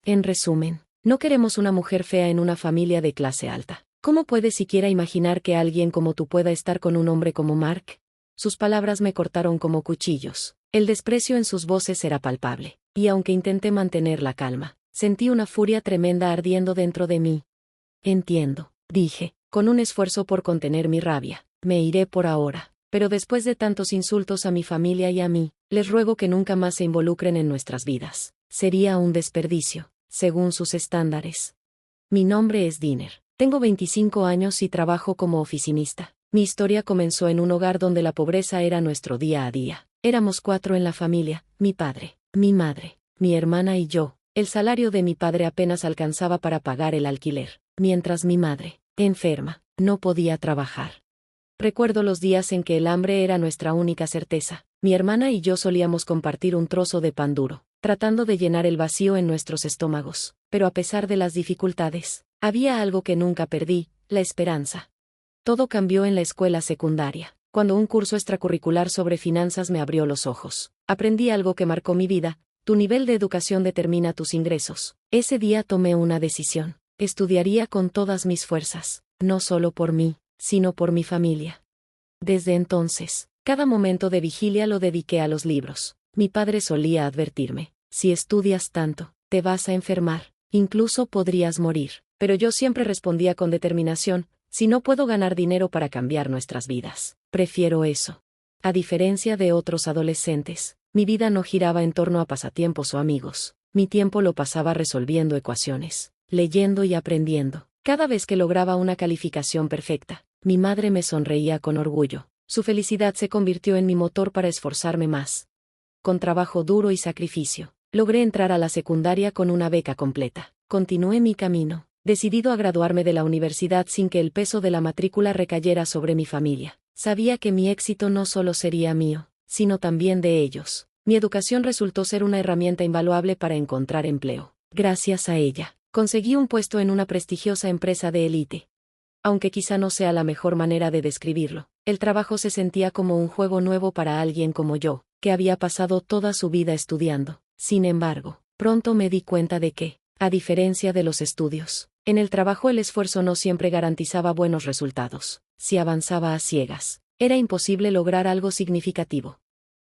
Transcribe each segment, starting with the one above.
En resumen, no queremos una mujer fea en una familia de clase alta. ¿Cómo puedes siquiera imaginar que alguien como tú pueda estar con un hombre como Mark? Sus palabras me cortaron como cuchillos. El desprecio en sus voces era palpable, y aunque intenté mantener la calma, sentí una furia tremenda ardiendo dentro de mí. Entiendo, dije, con un esfuerzo por contener mi rabia. Me iré por ahora, pero después de tantos insultos a mi familia y a mí, les ruego que nunca más se involucren en nuestras vidas. Sería un desperdicio, según sus estándares. Mi nombre es Dinner. Tengo 25 años y trabajo como oficinista. Mi historia comenzó en un hogar donde la pobreza era nuestro día a día. Éramos 4 en la familia, mi padre, mi madre, mi hermana y yo. El salario de mi padre apenas alcanzaba para pagar el alquiler, mientras mi madre, enferma, no podía trabajar. Recuerdo los días en que el hambre era nuestra única certeza. Mi hermana y yo solíamos compartir un trozo de pan duro, tratando de llenar el vacío en nuestros estómagos. Pero a pesar de las dificultades, había algo que nunca perdí, la esperanza. Todo cambió en la escuela secundaria, cuando un curso extracurricular sobre finanzas me abrió los ojos. Aprendí algo que marcó mi vida: tu nivel de educación determina tus ingresos. Ese día tomé una decisión. Estudiaría con todas mis fuerzas, no solo por mí, sino por mi familia. Desde entonces, cada momento de vigilia lo dediqué a los libros. Mi padre solía advertirme: si estudias tanto, te vas a enfermar, incluso podrías morir. Pero yo siempre respondía con determinación: si no puedo ganar dinero para cambiar nuestras vidas, prefiero eso. A diferencia de otros adolescentes, mi vida no giraba en torno a pasatiempos o amigos. Mi tiempo lo pasaba resolviendo ecuaciones, leyendo y aprendiendo. Cada vez que lograba una calificación perfecta, mi madre me sonreía con orgullo. Su felicidad se convirtió en mi motor para esforzarme más. Con trabajo duro y sacrificio, logré entrar a la secundaria con una beca completa. Continué mi camino, decidido a graduarme de la universidad sin que el peso de la matrícula recayera sobre mi familia. Sabía que mi éxito no solo sería mío, sino también de ellos. Mi educación resultó ser una herramienta invaluable para encontrar empleo. Gracias a ella, conseguí un puesto en una prestigiosa empresa de élite. Aunque quizá no sea la mejor manera de describirlo, el trabajo se sentía como un juego nuevo para alguien como yo, que había pasado toda su vida estudiando. Sin embargo, pronto me di cuenta de que, a diferencia de los estudios, en el trabajo el esfuerzo no siempre garantizaba buenos resultados. Si avanzaba a ciegas, era imposible lograr algo significativo.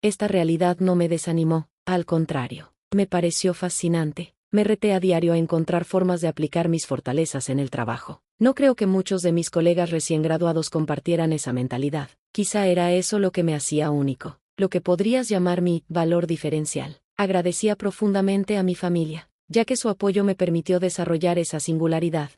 Esta realidad no me desanimó, al contrario, me pareció fascinante. Me reté a diario a encontrar formas de aplicar mis fortalezas en el trabajo. No creo que muchos de mis colegas recién graduados compartieran esa mentalidad. Quizá era eso lo que me hacía único, lo que podrías llamar mi valor diferencial. Agradecía profundamente a mi familia, ya que su apoyo me permitió desarrollar esa singularidad.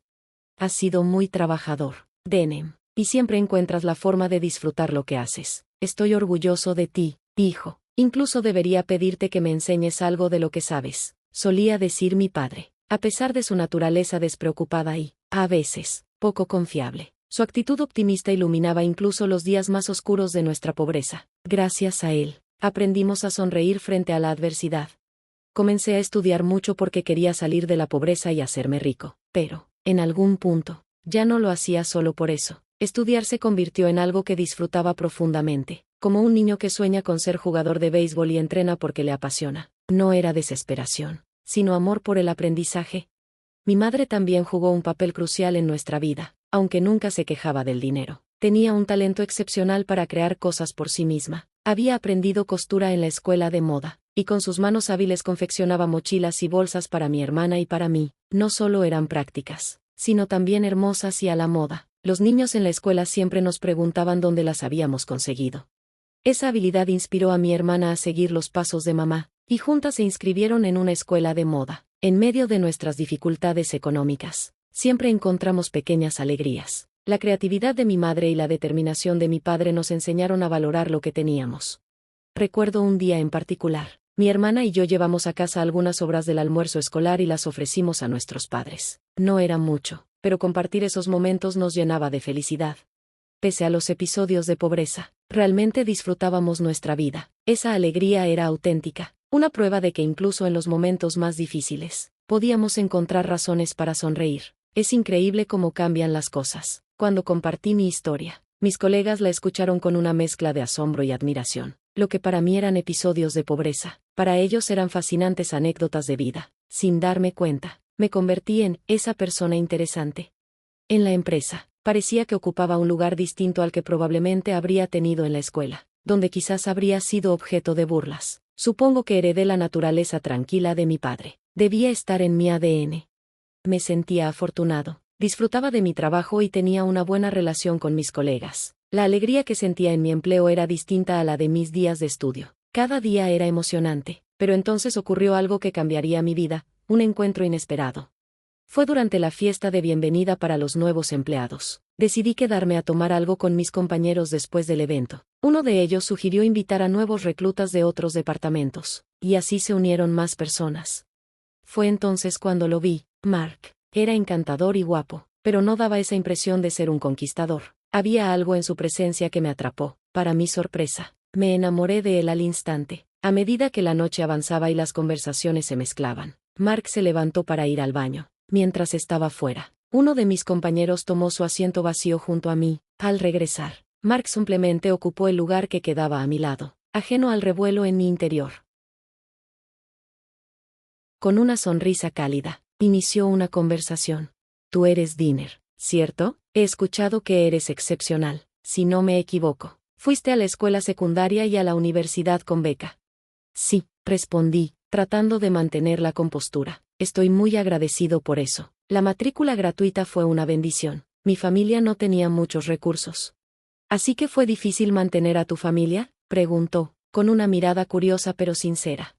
Has sido muy trabajador, Denem, y siempre encuentras la forma de disfrutar lo que haces. Estoy orgulloso de ti, hijo. Incluso debería pedirte que me enseñes algo de lo que sabes, solía decir mi padre. A pesar de su naturaleza despreocupada y, a veces, poco confiable, su actitud optimista iluminaba incluso los días más oscuros de nuestra pobreza. Gracias a él, aprendimos a sonreír frente a la adversidad. Comencé a estudiar mucho porque quería salir de la pobreza y hacerme rico, pero, en algún punto, ya no lo hacía solo por eso. Estudiar se convirtió en algo que disfrutaba profundamente, como un niño que sueña con ser jugador de béisbol y entrena porque le apasiona. No era desesperación, sino amor por el aprendizaje. Mi madre también jugó un papel crucial en nuestra vida, aunque nunca se quejaba del dinero. Tenía un talento excepcional para crear cosas por sí misma. Había aprendido costura en la escuela de moda, y con sus manos hábiles confeccionaba mochilas y bolsas para mi hermana y para mí. No solo eran prácticas, sino también hermosas y a la moda. Los niños en la escuela siempre nos preguntaban dónde las habíamos conseguido. Esa habilidad inspiró a mi hermana a seguir los pasos de mamá, y juntas se inscribieron en una escuela de moda. En medio de nuestras dificultades económicas, siempre encontramos pequeñas alegrías. La creatividad de mi madre y la determinación de mi padre nos enseñaron a valorar lo que teníamos. Recuerdo un día en particular. Mi hermana y yo llevamos a casa algunas sobras del almuerzo escolar y las ofrecimos a nuestros padres. No era mucho, pero compartir esos momentos nos llenaba de felicidad. Pese a los episodios de pobreza, realmente disfrutábamos nuestra vida. Esa alegría era auténtica, una prueba de que incluso en los momentos más difíciles, podíamos encontrar razones para sonreír. Es increíble cómo cambian las cosas. Cuando compartí mi historia, mis colegas la escucharon con una mezcla de asombro y admiración. Lo que para mí eran episodios de pobreza, para ellos eran fascinantes anécdotas de vida. Sin darme cuenta, me convertí en esa persona interesante. En la empresa, parecía que ocupaba un lugar distinto al que probablemente habría tenido en la escuela, donde quizás habría sido objeto de burlas. Supongo que heredé la naturaleza tranquila de mi padre. Debía estar en mi ADN. Me sentía afortunado. Disfrutaba de mi trabajo y tenía una buena relación con mis colegas. La alegría que sentía en mi empleo era distinta a la de mis días de estudio. Cada día era emocionante, pero entonces ocurrió algo que cambiaría mi vida, un encuentro inesperado. Fue durante la fiesta de bienvenida para los nuevos empleados. Decidí quedarme a tomar algo con mis compañeros después del evento. Uno de ellos sugirió invitar a nuevos reclutas de otros departamentos, y así se unieron más personas. Fue entonces cuando lo vi. Mark era encantador y guapo, pero no daba esa impresión de ser un conquistador. Había algo en su presencia que me atrapó. Para mi sorpresa, me enamoré de él al instante. A medida que la noche avanzaba y las conversaciones se mezclaban, Mark se levantó para ir al baño. Mientras estaba fuera, uno de mis compañeros tomó su asiento vacío junto a mí. Al regresar, Mark simplemente ocupó el lugar que quedaba a mi lado, ajeno al revuelo en mi interior. Con una sonrisa cálida, inició una conversación. Tú eres Dinner, ¿cierto? He escuchado que eres excepcional. Si no me equivoco, fuiste a la escuela secundaria y a la universidad con beca. Sí, respondí, tratando de mantener la compostura. Estoy muy agradecido por eso. La matrícula gratuita fue una bendición. Mi familia no tenía muchos recursos. ¿Así que fue difícil mantener a tu familia?, preguntó, con una mirada curiosa pero sincera.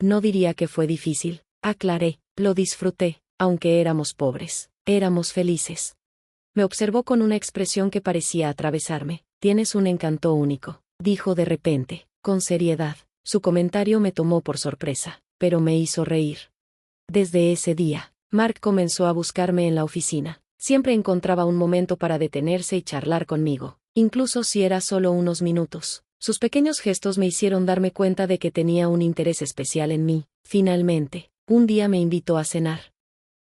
No diría que fue difícil, aclaré, lo disfruté, aunque éramos pobres, éramos felices. Me observó con una expresión que parecía atravesarme. Tienes un encanto único, dijo de repente, con seriedad. Su comentario me tomó por sorpresa, pero me hizo reír. Desde ese día, Mark comenzó a buscarme en la oficina. Siempre encontraba un momento para detenerse y charlar conmigo, incluso si era solo unos minutos. Sus pequeños gestos me hicieron darme cuenta de que tenía un interés especial en mí. Finalmente, un día me invitó a cenar.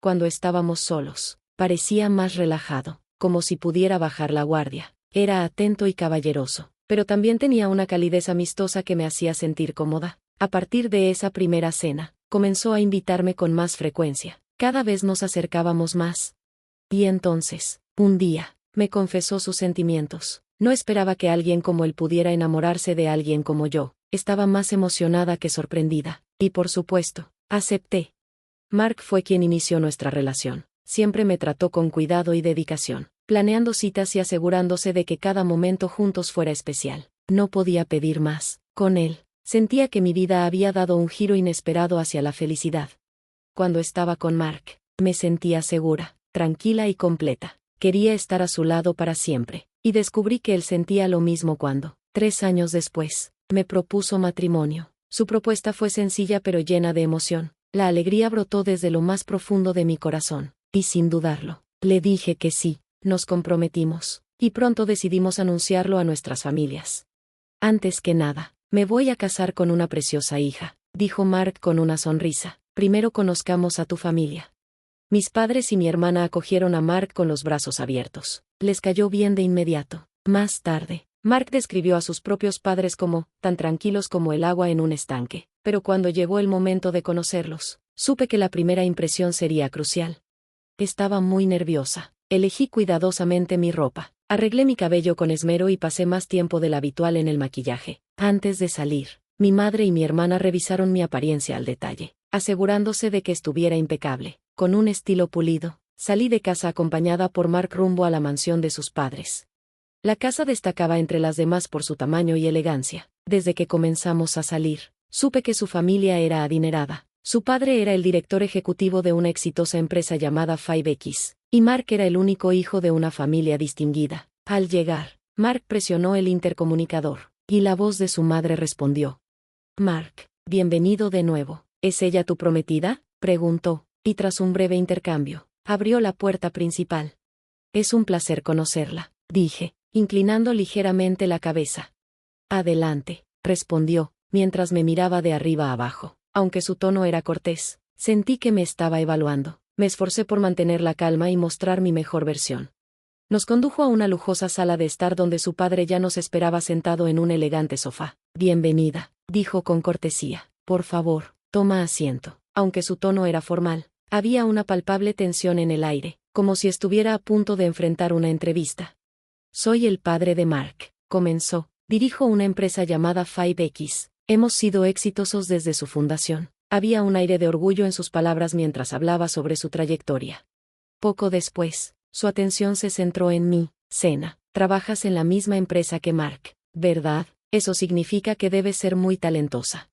Cuando estábamos solos, parecía más relajado, como si pudiera bajar la guardia. Era atento y caballeroso, pero también tenía una calidez amistosa que me hacía sentir cómoda. A partir de esa primera cena, comenzó a invitarme con más frecuencia. Cada vez nos acercábamos más. Y entonces, un día, me confesó sus sentimientos. No esperaba que alguien como él pudiera enamorarse de alguien como yo. Estaba más emocionada que sorprendida. Y por supuesto, acepté. Mark fue quien inició nuestra relación. Siempre me trató con cuidado y dedicación, planeando citas y asegurándose de que cada momento juntos fuera especial. No podía pedir más. Con él, sentía que mi vida había dado un giro inesperado hacia la felicidad. Cuando estaba con Mark, me sentía segura, tranquila y completa. Quería estar a su lado para siempre, y descubrí que él sentía lo mismo cuando, 3 años después, me propuso matrimonio. Su propuesta fue sencilla pero llena de emoción. La alegría brotó desde lo más profundo de mi corazón, y sin dudarlo, le dije que sí. Nos comprometimos, y pronto decidimos anunciarlo a nuestras familias. Antes que nada, me voy a casar con una preciosa hija, dijo Mark con una sonrisa. Primero conozcamos a tu familia. Mis padres y mi hermana acogieron a Mark con los brazos abiertos. Les cayó bien de inmediato. Más tarde, Mark describió a sus propios padres como tan tranquilos como el agua en un estanque. Pero cuando llegó el momento de conocerlos, supe que la primera impresión sería crucial. Estaba muy nerviosa. Elegí cuidadosamente mi ropa, arreglé mi cabello con esmero y pasé más tiempo del habitual en el maquillaje. Antes de salir, mi madre y mi hermana revisaron mi apariencia al detalle, asegurándose de que estuviera impecable. Con un estilo pulido, salí de casa acompañada por Mark rumbo a la mansión de sus padres. La casa destacaba entre las demás por su tamaño y elegancia. Desde que comenzamos a salir, supe que su familia era adinerada. Su padre era el director ejecutivo de una exitosa empresa llamada 5X, y Mark era el único hijo de una familia distinguida. Al llegar, Mark presionó el intercomunicador, y la voz de su madre respondió. Mark, bienvenido de nuevo. ¿Es ella tu prometida?, preguntó, y tras un breve intercambio, abrió la puerta principal. Es un placer conocerla, dije, inclinando ligeramente la cabeza. Adelante, respondió, mientras me miraba de arriba a abajo. Aunque su tono era cortés, sentí que me estaba evaluando. Me esforcé por mantener la calma y mostrar mi mejor versión. Nos condujo a una lujosa sala de estar donde su padre ya nos esperaba sentado en un elegante sofá. Bienvenida, dijo con cortesía. Por favor, toma asiento. Aunque su tono era formal, había una palpable tensión en el aire, como si estuviera a punto de enfrentar una entrevista. Soy el padre de Mark, comenzó. Dirijo una empresa llamada 5X. Hemos sido exitosos desde su fundación. Había un aire de orgullo en sus palabras mientras hablaba sobre su trayectoria. Poco después, su atención se centró en mí. Sena, trabajas en la misma empresa que Mark, ¿verdad? Eso significa que debes ser muy talentosa.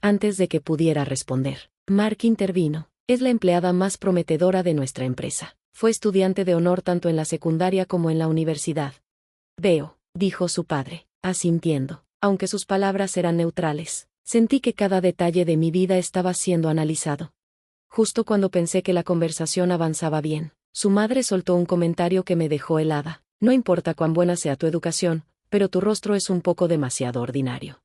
Antes de que pudiera responder, Mark intervino. Es la empleada más prometedora de nuestra empresa. Fue estudiante de honor tanto en la secundaria como en la universidad. Veo, dijo su padre, asintiendo. Aunque sus palabras eran neutrales, sentí que cada detalle de mi vida estaba siendo analizado. Justo cuando pensé que la conversación avanzaba bien, su madre soltó un comentario que me dejó helada. No importa cuán buena sea tu educación, pero tu rostro es un poco demasiado ordinario.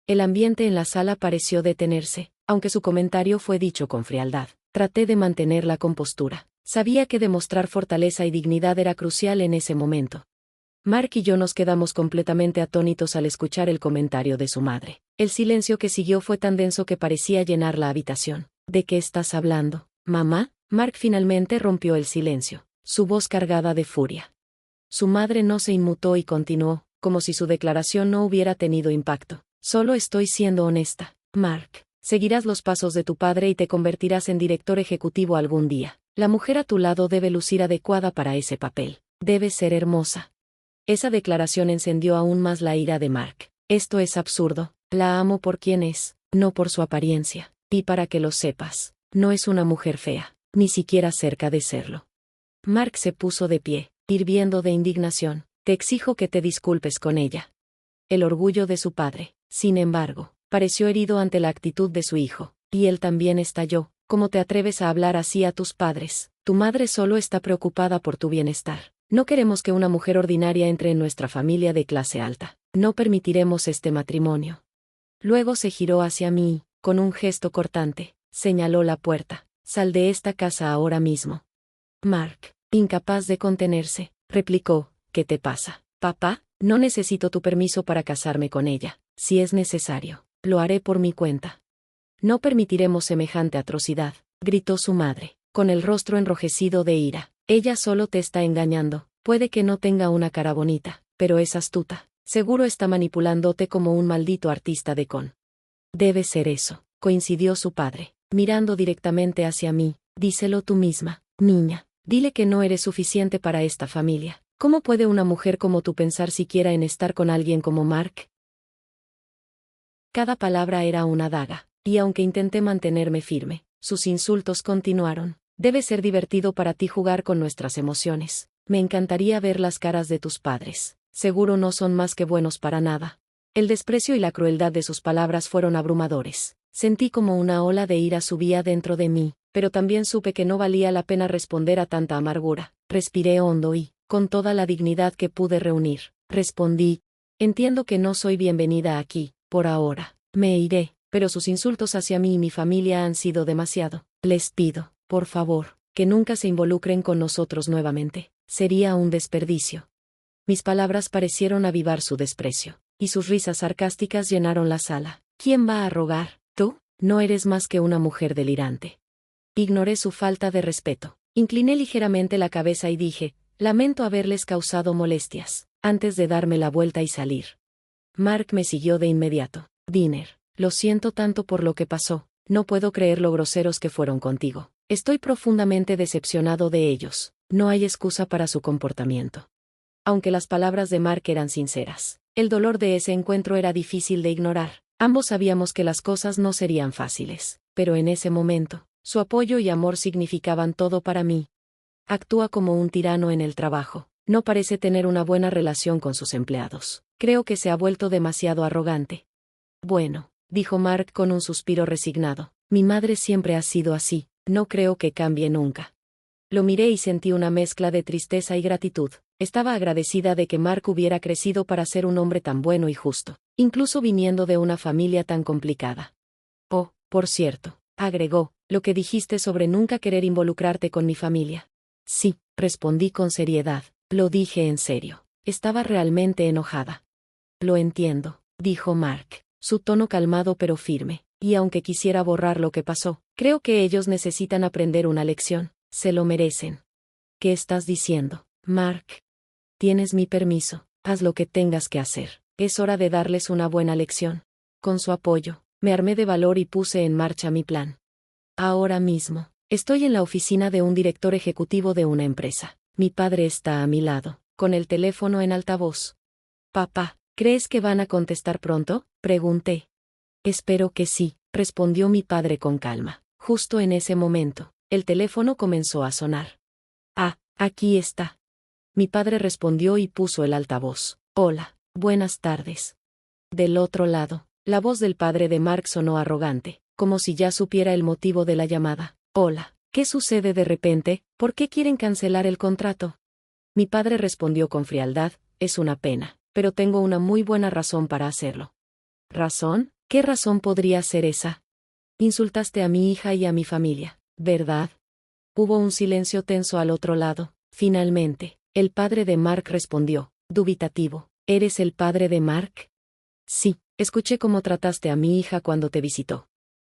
El ambiente en la sala pareció detenerse, aunque su comentario fue dicho con frialdad. Traté de mantener la compostura. Sabía que demostrar fortaleza y dignidad era crucial en ese momento. Mark y yo nos quedamos completamente atónitos al escuchar el comentario de su madre. El silencio que siguió fue tan denso que parecía llenar la habitación. ¿De qué estás hablando, mamá? Mark finalmente rompió el silencio, su voz cargada de furia. Su madre no se inmutó y continuó, como si su declaración no hubiera tenido impacto. Solo estoy siendo honesta, Mark. Seguirás los pasos de tu padre y te convertirás en director ejecutivo algún día. La mujer a tu lado debe lucir adecuada para ese papel. Debe ser hermosa. Esa declaración encendió aún más la ira de Mark. Esto es absurdo. La amo por quien es, no por su apariencia. Y para que lo sepas, no es una mujer fea, ni siquiera cerca de serlo. Mark se puso de pie, hirviendo de indignación. Te exijo que te disculpes con ella. El orgullo de su padre, sin embargo, pareció herido ante la actitud de su hijo, y él también estalló. ¿Cómo te atreves a hablar así a tus padres? Tu madre solo está preocupada por tu bienestar. No queremos que una mujer ordinaria entre en nuestra familia de clase alta. No permitiremos este matrimonio. Luego se giró hacia mí y, con un gesto cortante, señaló la puerta. Sal de esta casa ahora mismo. Mark, incapaz de contenerse, replicó, ¿qué te pasa, papá? No necesito tu permiso para casarme con ella. Si es necesario, lo haré por mi cuenta. No permitiremos semejante atrocidad, gritó su madre, con el rostro enrojecido de ira. Ella solo te está engañando. Puede que no tenga una cara bonita, pero es astuta. Seguro está manipulándote como un maldito artista de con. Debe ser eso, coincidió su padre, mirando directamente hacia mí. Díselo tú misma, niña. Dile que no eres suficiente para esta familia. ¿Cómo puede una mujer como tú pensar siquiera en estar con alguien como Mark? Cada palabra era una daga, y aunque intenté mantenerme firme, sus insultos continuaron. Debe ser divertido para ti jugar con nuestras emociones. Me encantaría ver las caras de tus padres. Seguro no son más que buenos para nada. El desprecio y la crueldad de sus palabras fueron abrumadores. Sentí como una ola de ira subía dentro de mí, pero también supe que no valía la pena responder a tanta amargura. Respiré hondo y, con toda la dignidad que pude reunir, respondí, entiendo que no soy bienvenida aquí, por ahora. Me iré, pero sus insultos hacia mí y mi familia han sido demasiado. Les pido, por favor, que nunca se involucren con nosotros nuevamente. Sería un desperdicio. Mis palabras parecieron avivar su desprecio, y sus risas sarcásticas llenaron la sala. ¿Quién va a rogar? ¿Tú? No eres más que una mujer delirante. Ignoré su falta de respeto. Incliné ligeramente la cabeza y dije, lamento haberles causado molestias, antes de darme la vuelta y salir. Mark me siguió de inmediato. Dinner, lo siento tanto por lo que pasó. No puedo creer lo groseros que fueron contigo. Estoy profundamente decepcionado de ellos. No hay excusa para su comportamiento. Aunque las palabras de Mark eran sinceras, el dolor de ese encuentro era difícil de ignorar. Ambos sabíamos que las cosas no serían fáciles, pero en ese momento, su apoyo y amor significaban todo para mí. Actúa como un tirano en el trabajo. No parece tener una buena relación con sus empleados. Creo que se ha vuelto demasiado arrogante. Bueno, dijo Mark con un suspiro resignado. Mi madre siempre ha sido así. No creo que cambie nunca. Lo miré y sentí una mezcla de tristeza y gratitud. Estaba agradecida de que Mark hubiera crecido para ser un hombre tan bueno y justo, incluso viniendo de una familia tan complicada. Oh, por cierto, agregó, lo que dijiste sobre nunca querer involucrarte con mi familia. Sí, respondí con seriedad, lo dije en serio. Estaba realmente enojada. Lo entiendo, dijo Mark, su tono calmado pero firme. y aunque quisiera borrar lo que pasó, creo que ellos necesitan aprender una lección. Se lo merecen. ¿Qué estás diciendo, Mark? Tienes mi permiso. Haz lo que tengas que hacer. Es hora de darles una buena lección. Con su apoyo, me armé de valor y puse en marcha mi plan. Ahora mismo, estoy en la oficina de un director ejecutivo de una empresa. Mi padre está a mi lado, con el teléfono en altavoz. Papá, ¿crees que van a contestar pronto?, pregunté. Espero que sí, respondió mi padre con calma. Justo en ese momento, el teléfono comenzó a sonar. Ah, aquí está. Mi padre respondió y puso el altavoz. Hola, buenas tardes. Del otro lado, la voz del padre de Mark sonó arrogante, como si ya supiera el motivo de la llamada. Hola, ¿qué sucede de repente? ¿Por qué quieren cancelar el contrato? Mi padre respondió con frialdad, es una pena, pero tengo una muy buena razón para hacerlo. ¿Razón? ¿Qué razón podría ser esa? Insultaste a mi hija y a mi familia, ¿verdad? Hubo un silencio tenso al otro lado. Finalmente, el padre de Mark respondió, dubitativo. ¿Eres el padre de Mark? Sí, escuché cómo trataste a mi hija cuando te visitó.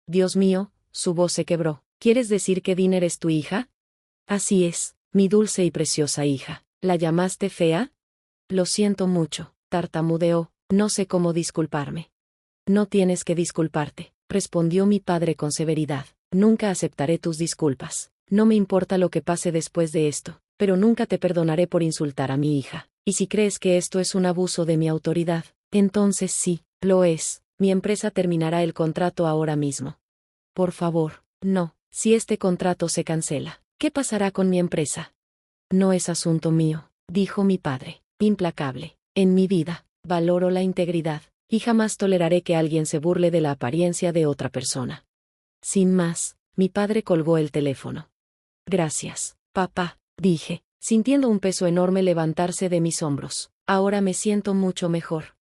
Dios mío, su voz se quebró. ¿Quieres decir que Dean es tu hija? Así es, mi dulce y preciosa hija. ¿La llamaste fea? Lo siento mucho, tartamudeó, no sé cómo disculparme. No tienes que disculparte, respondió mi padre con severidad. Nunca aceptaré tus disculpas. No me importa lo que pase después de esto, pero nunca te perdonaré por insultar a mi hija. Y si crees que esto es un abuso de mi autoridad, entonces sí, lo es. Mi empresa terminará el contrato ahora mismo. Por favor, no. Si este contrato se cancela, ¿qué pasará con mi empresa? No es asunto mío, dijo mi padre, implacable. En mi vida, valoro la integridad, y jamás toleraré que alguien se burle de la apariencia de otra persona. Sin más, mi padre colgó el teléfono. Gracias, papá, dije, sintiendo un peso enorme levantarse de mis hombros. Ahora me siento mucho mejor.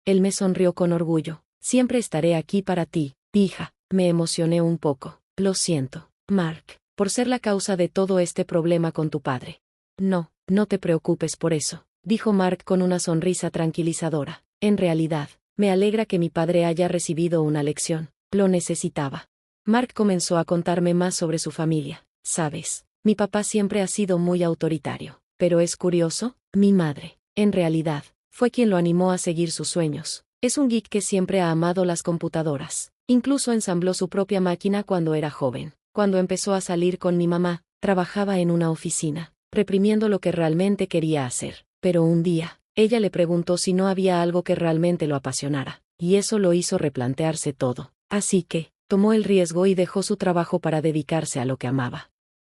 Él me sonrió con orgullo. Siempre estaré aquí para ti, hija. Me emocioné un poco. Lo siento, Mark, por ser la causa de todo este problema con tu padre. No, no te preocupes por eso, dijo Mark con una sonrisa tranquilizadora. En realidad, me alegra que mi padre haya recibido una lección. Lo necesitaba. Mark comenzó a contarme más sobre su familia. Sabes, mi papá siempre ha sido muy autoritario. Pero es curioso, mi madre, en realidad, fue quien lo animó a seguir sus sueños. Es un geek que siempre ha amado las computadoras. Incluso ensambló su propia máquina cuando era joven. Cuando empezó a salir con mi mamá, trabajaba en una oficina, reprimiendo lo que realmente quería hacer. Pero un día, ella le preguntó si no había algo que realmente lo apasionara, y eso lo hizo replantearse todo. Así que, tomó el riesgo y dejó su trabajo para dedicarse a lo que amaba.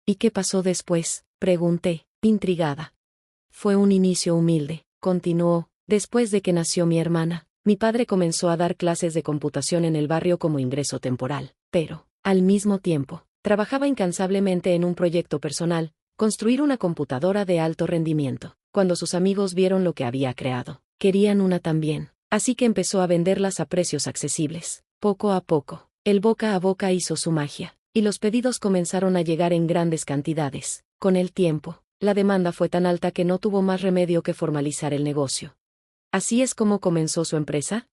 ¿Y qué pasó después?, pregunté, intrigada. Fue un inicio humilde, continuó. Después de que nació mi hermana, mi padre comenzó a dar clases de computación en el barrio como ingreso temporal, pero, al mismo tiempo, trabajaba incansablemente en un proyecto personal, construir una computadora de alto rendimiento. Cuando sus amigos vieron lo que había creado, querían una también, así que empezó a venderlas a precios accesibles. Poco a poco, el boca a boca hizo su magia, y los pedidos comenzaron a llegar en grandes cantidades. Con el tiempo, la demanda fue tan alta que no tuvo más remedio que formalizar el negocio. ¿Así es como comenzó su empresa?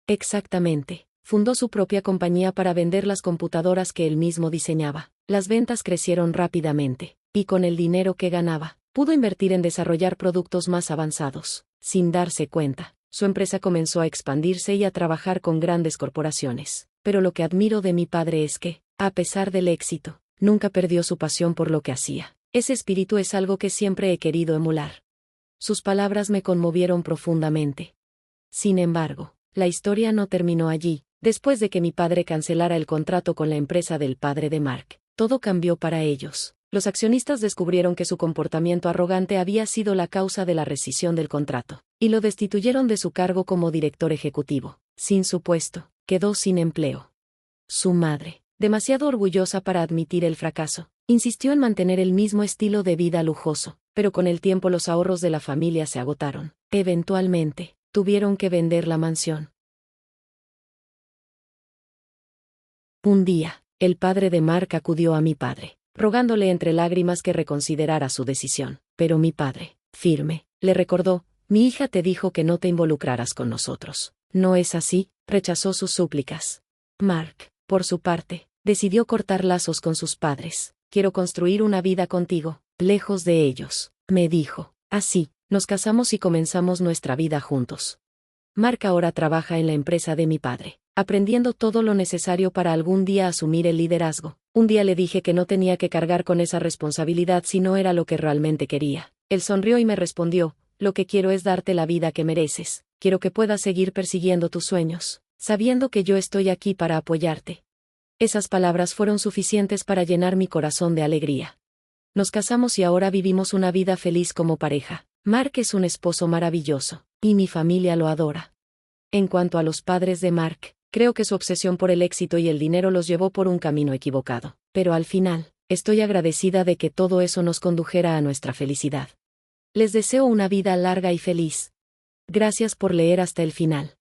Exactamente. Fundó su propia compañía para vender las computadoras que él mismo diseñaba. Las ventas crecieron rápidamente, y con el dinero que ganaba, pudo invertir en desarrollar productos más avanzados. Sin darse cuenta, su empresa comenzó a expandirse y a trabajar con grandes corporaciones. Pero lo que admiro de mi padre es que, a pesar del éxito, nunca perdió su pasión por lo que hacía. Ese espíritu es algo que siempre he querido emular. Sus palabras me conmovieron profundamente. Sin embargo, la historia no terminó allí. Después de que mi padre cancelara el contrato con la empresa del padre de Mark, todo cambió para ellos. Los accionistas descubrieron que su comportamiento arrogante había sido la causa de la rescisión del contrato, y lo destituyeron de su cargo como director ejecutivo. Sin su puesto, quedó sin empleo. Su madre, demasiado orgullosa para admitir el fracaso, insistió en mantener el mismo estilo de vida lujoso, pero con el tiempo los ahorros de la familia se agotaron. Eventualmente, tuvieron que vender la mansión. Un día, el padre de Mark acudió a mi padre, rogándole entre lágrimas que reconsiderara su decisión. Pero mi padre, firme, le recordó, mi hija te dijo que no te involucraras con nosotros. ¿No es así? Rechazó sus súplicas. Mark, por su parte, decidió cortar lazos con sus padres. Quiero construir una vida contigo, lejos de ellos, me dijo. Así, nos casamos y comenzamos nuestra vida juntos. Mark ahora trabaja en la empresa de mi padre, aprendiendo todo lo necesario para algún día asumir el liderazgo. Un día le dije que no tenía que cargar con esa responsabilidad si no era lo que realmente quería. Él sonrió y me respondió, lo que quiero es darte la vida que mereces. Quiero que puedas seguir persiguiendo tus sueños, sabiendo que yo estoy aquí para apoyarte. Esas palabras fueron suficientes para llenar mi corazón de alegría. Nos casamos y ahora vivimos una vida feliz como pareja. Mark es un esposo maravilloso, y mi familia lo adora. En cuanto a los padres de Mark, creo que su obsesión por el éxito y el dinero los llevó por un camino equivocado, pero al final, estoy agradecida de que todo eso nos condujera a nuestra felicidad. Les deseo una vida larga y feliz. Gracias por leer hasta el final.